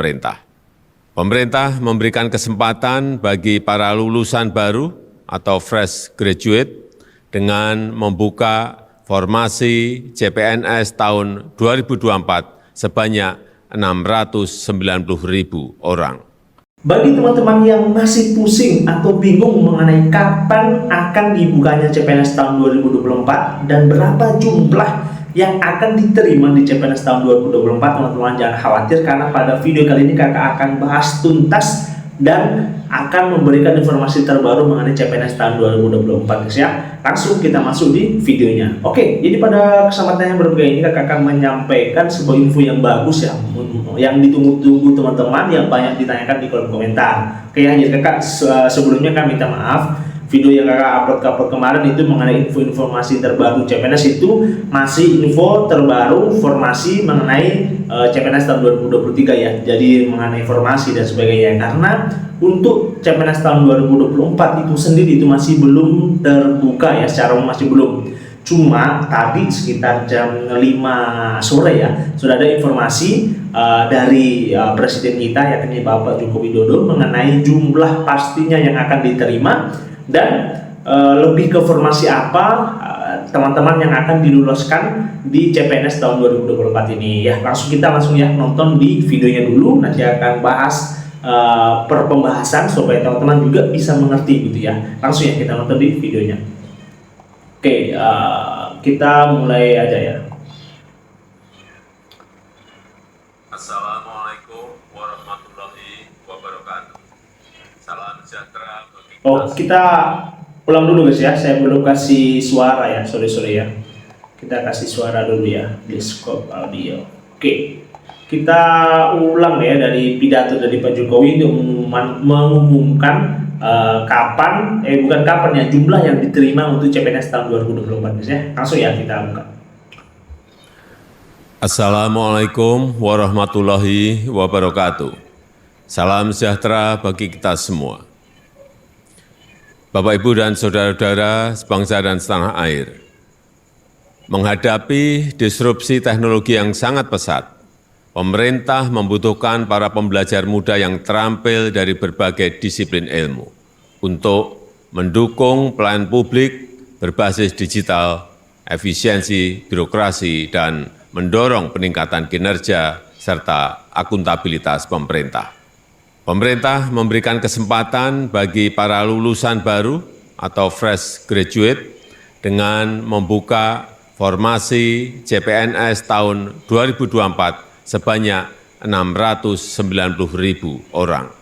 perintah. Pemerintah memberikan kesempatan bagi para lulusan baru atau fresh graduate dengan membuka formasi CPNS tahun 2024 sebanyak 690.000 orang. Bagi teman-teman yang masih pusing atau bingung mengenai kapan akan dibukanya CPNS tahun 2024 dan berapa jumlah yang akan diterima di CPNS tahun 2024, teman-teman jangan khawatir karena pada video kali ini kakak akan bahas tuntas dan akan memberikan informasi terbaru mengenai CPNS tahun 2024 guys ya. Langsung kita masuk di videonya. Oke, jadi pada kesempatan yang berbeda ini kakak akan menyampaikan sebuah info yang bagus ya, yang ditunggu-tunggu teman-teman, yang banyak ditanyakan di kolom komentar. Oke ya, jadi kakak sebelumnya kami minta maaf, video yang kakak upload kemarin itu mengenai informasi terbaru CPNS itu masih info terbaru formasi mengenai CPNS tahun 2023 ya. Jadi mengenai informasi dan sebagainya, karena untuk CPNS tahun 2024 itu sendiri itu masih belum terbuka ya, secara umum masih belum. Cuma tadi sekitar jam 5 sore ya sudah ada informasi dari Presiden kita yakni Bapak Joko Widodo mengenai jumlah pastinya yang akan diterima dan lebih ke formasi apa teman-teman yang akan diluluskan di CPNS tahun 2024 ini ya. Langsung ya nonton di videonya dulu, nanti akan bahas per pembahasan supaya teman-teman juga bisa mengerti gitu ya. Langsung ya kita nonton di videonya. Oke, kita mulai aja ya. Assalamualaikum warahmatullahi wabarakatuh. Salam sejahtera bagi kita ulang dulu guys ya, saya belum kasih suara ya, sorry ya. Kita kasih suara dulu ya di scope audio. Oke, kita ulang ya dari pidato dari Pak Jokowi untuk mengumumkan bukan kapan ya, jumlah yang diterima untuk CPNS tahun 2024 guys ya. Langsung ya kita buka. Assalamualaikum warahmatullahi wabarakatuh. Salam sejahtera bagi kita semua. Bapak, Ibu, dan saudara-saudara sebangsa dan setanah air, menghadapi disrupsi teknologi yang sangat pesat, pemerintah membutuhkan para pembelajar muda yang terampil dari berbagai disiplin ilmu untuk mendukung pelayanan publik berbasis digital, efisiensi birokrasi, dan mendorong peningkatan kinerja serta akuntabilitas pemerintah. Pemerintah memberikan kesempatan bagi para lulusan baru atau fresh graduate dengan membuka formasi CPNS tahun 2024 sebanyak 690.000 orang.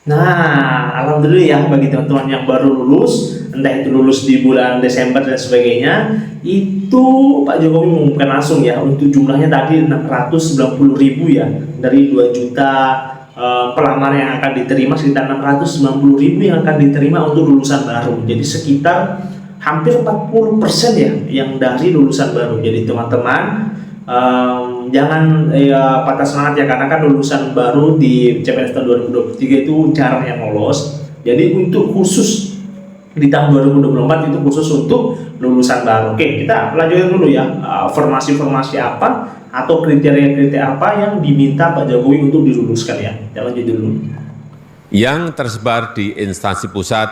Nah, alhamdulillah ya bagi teman-teman yang baru lulus, entah itu lulus di bulan Desember dan sebagainya, itu Pak Jokowi mengumumkan langsung ya untuk jumlahnya tadi 690.000 ya, dari 2 juta pelamar yang akan diterima, sekitar 690.000 yang akan diterima untuk lulusan baru. Jadi sekitar hampir 40% ya yang dari lulusan baru. Jadi teman-teman jangan patah semangat ya, karena kan lulusan baru di CPNS tahun 2023 itu jarang yang lolos. Jadi untuk khusus di tahun 2024 itu khusus untuk lulusan baru. Oke, kita lanjutkan dulu ya, formasi-formasi apa atau kriteria-kriteria apa yang diminta Pak Jokowi untuk diluluskan ya. Kita lanjut dulu. Yang tersebar di instansi pusat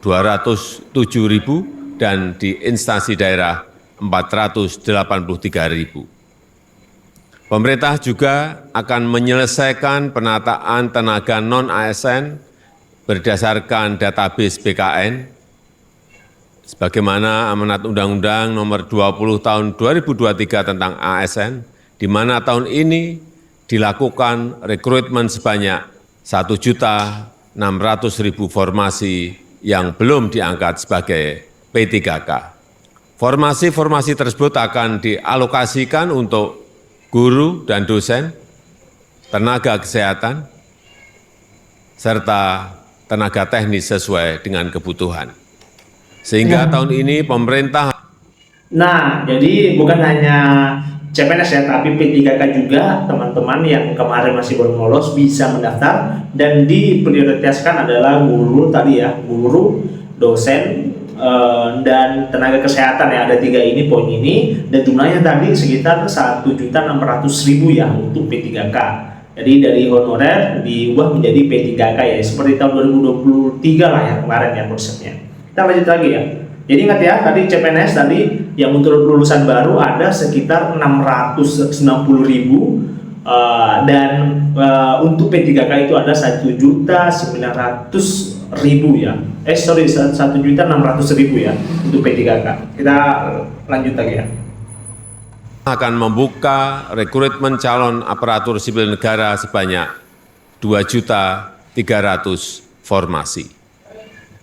207.000 dan di instansi daerah 483.000. Pemerintah juga akan menyelesaikan penataan tenaga non-ASN berdasarkan database BKN sebagaimana amanat Undang-Undang Nomor 20 Tahun 2023 tentang ASN, di mana tahun ini dilakukan rekrutmen sebanyak 1.600.000 formasi yang belum diangkat sebagai P3K. Formasi-formasi tersebut akan dialokasikan untuk guru dan dosen, tenaga kesehatan, serta tenaga teknis sesuai dengan kebutuhan. Sehingga tahun ini pemerintah... Nah, jadi bukan hanya CPNS ya, tapi P3K juga teman-teman yang kemarin masih belum lolos bisa mendaftar, dan diprioritaskan adalah guru tadi ya, guru, dosen, dan tenaga kesehatan ya, ada 3 ini poin ini, dan jumlahnya tadi sekitar 1.600.000 ya untuk P3K Jadi dari honorer diubah menjadi P3K ya, seperti tahun 2023 lah ya kemarin ya konsepnya. Kita lanjut lagi ya. Jadi ingat ya, tadi CPNS tadi yang untuk lulusan baru ada sekitar 690.000, dan untuk P3K itu ada 1.900.000 ya. 1.600.000 ya untuk P3K. Kita lanjut lagi ya. Akan membuka rekrutmen calon aparatur sipil negara sebanyak 2.300.000 formasi.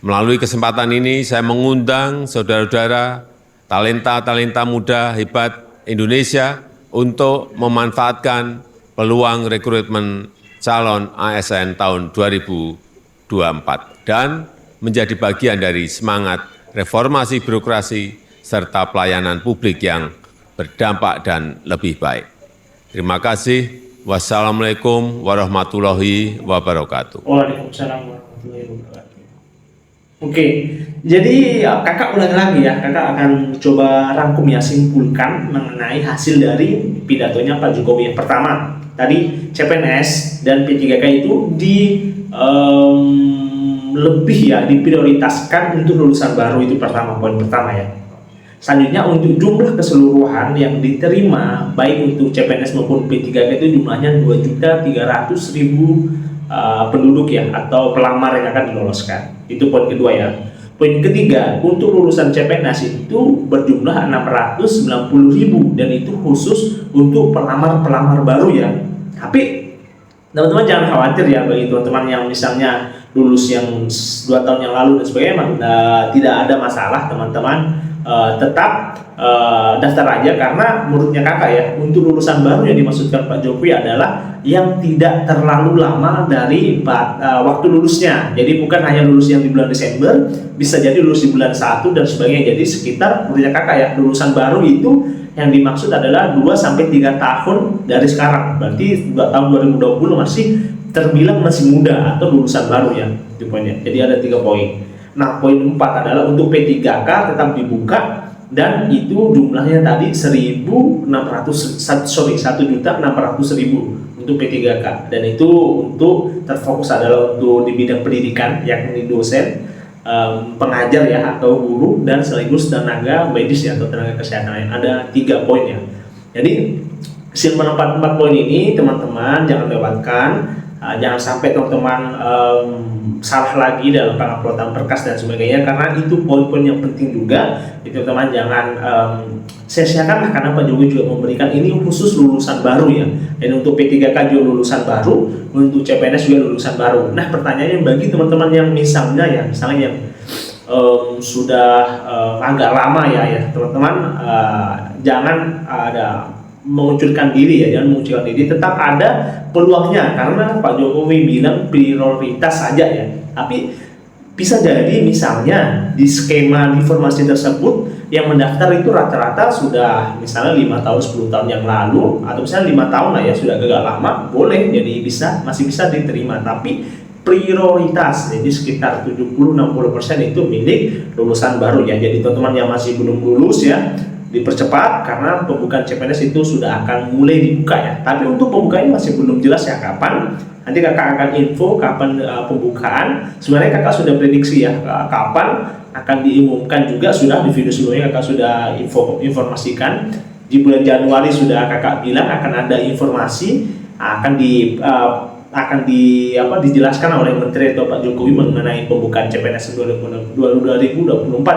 Melalui kesempatan ini saya mengundang saudara-saudara talenta-talenta muda hebat Indonesia untuk memanfaatkan peluang rekrutmen calon ASN tahun 2024 dan menjadi bagian dari semangat reformasi birokrasi serta pelayanan publik yang berdampak dan lebih baik. Terima kasih. Wassalamualaikum warahmatullahi wabarakatuh. Waalaikumsalam warahmatullahi wabarakatuh. Oke, jadi kakak ulangi lagi ya, kakak akan coba rangkum ya, simpulkan mengenai hasil dari pidatonya Pak Jokowi. Yang pertama, tadi CPNS dan P3K itu lebih ya diprioritaskan untuk lulusan baru, itu pertama, poin pertama ya. Selanjutnya untuk jumlah keseluruhan yang diterima baik untuk CPNS maupun P3K itu jumlahnya 2.300.000 penduduk ya, atau pelamar yang akan diloloskan. Itu poin kedua ya. Poin ketiga, untuk lulusan CPNS itu berjumlah 690.000 dan itu khusus untuk pelamar-pelamar baru ya. Tapi teman-teman jangan khawatir ya, bagi teman-teman yang misalnya lulus yang 2 tahun yang lalu dan sebagainya, tidak ada masalah teman-teman. Tetap daftar aja, karena menurutnya kakak ya, untuk lulusan baru yang dimaksudkan Pak Jokowi adalah yang tidak terlalu lama dari waktu lulusnya. Jadi bukan hanya lulus yang di bulan Desember, bisa jadi lulus di bulan 1 dan sebagainya. Jadi sekitar menurutnya kakak ya, lulusan baru itu yang dimaksud adalah 2-3 tahun dari sekarang. Berarti tahun 2020 masih terbilang masih muda atau lulusan baru ya, itu poinnya. Jadi ada 3 poin. Nah, poin 4 adalah untuk P3K tetap dibuka dan itu jumlahnya tadi 1.600.000 untuk P3K, dan itu untuk terfokus adalah untuk di bidang pendidikan, yakni dosen, pengajar ya atau guru, dan sekaligus tenaga medis ya atau tenaga kesehatan. Ada 3 poin ya. Jadi kesimpulan 4 poin ini teman-teman jangan lewatkan. Jangan sampai teman-teman salah lagi dalam penguploadan berkas dan sebagainya, karena itu poin-poin yang penting juga. Itu teman jangan sia-siakan, karena Pak Jokowi juga memberikan ini khusus lulusan baru ya, dan untuk P3K juga lulusan baru, untuk CPNS juga lulusan baru. Nah, pertanyaannya bagi teman-teman yang misalnya yang sudah agak lama ya teman-teman, jangan ada mengucurkan diri ya, jangan mengucurkan diri, tetap ada peluangnya, karena Pak Jokowi bilang prioritas saja ya. Tapi bisa jadi misalnya di skema informasi tersebut yang mendaftar itu rata-rata sudah misalnya 5 tahun 10 tahun yang lalu, atau misalnya 5 tahun lah ya, sudah agak lama, boleh, jadi masih bisa diterima. Tapi prioritas, jadi sekitar 70-60% itu milik lulusan baru ya. Jadi teman-teman yang masih belum lulus ya, dipercepat, karena pembukaan CPNS itu sudah akan mulai dibuka ya. Tapi untuk pembukaannya masih belum jelas ya kapan. Nanti kakak akan info kapan pembukaan. Sebenarnya kakak sudah prediksi ya kapan akan diumumkan juga, sudah di video sebelumnya kakak sudah informasikan. Di bulan Januari sudah kakak bilang akan ada informasi, akan dijelaskan oleh Menteri atau Pak Jokowi mengenai pembukaan CPNS 2024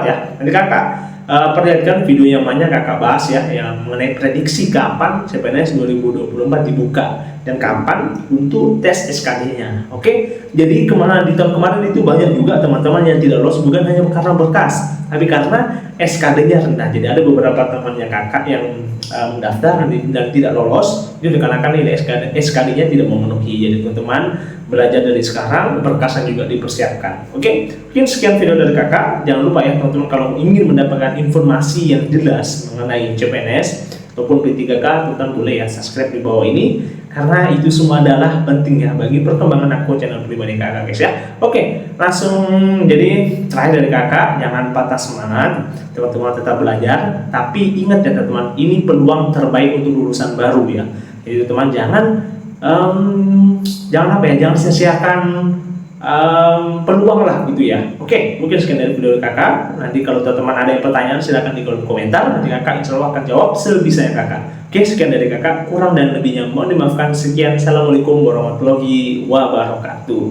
ya. Nanti kakak perlihatkan video yang banyak kakak bahas ya, yang mengenai prediksi kapan CPNS 2024 dibuka dan kapan untuk tes SKD-nya. Oke, jadi di tahun kemarin itu banyak juga teman-teman yang tidak lolos, bukan hanya karena berkas, tapi karena SKD-nya rendah. Jadi ada beberapa temannya kakak yang mendaftar dan tidak lolos, itu dikarenakan nilai SKD-nya tidak memenuhi. Jadi teman-teman belajar dari sekarang, berkasan juga dipersiapkan. Oke, mungkin sekian video dari kakak. Jangan lupa ya teman-teman, kalau ingin mendapatkan informasi yang jelas mengenai CPNS ataupun P3K, teman-teman boleh ya subscribe di bawah ini, karena itu semua adalah penting ya bagi perkembangan aku channel pribadi kakak guys ya. Oke, langsung jadi terakhir dari kakak, jangan patah semangat, teman-teman tetap belajar, tapi ingat ya teman-teman, ini peluang terbaik untuk lulusan baru ya. Jadi teman-teman jangan jangan apa ya, jangan sia-siakan peluang lah gitu ya. Oke, mungkin sekian dari video kakak. Nanti kalau teman-teman ada yang pertanyaan silahkan di kolom komentar, nanti kakak insya Allah akan jawab sebisanya kakak. Oke, sekian dari kakak, kurang dan lebihnya mohon dimaafkan. Sekian, assalamualaikum warahmatullahi wabarakatuh.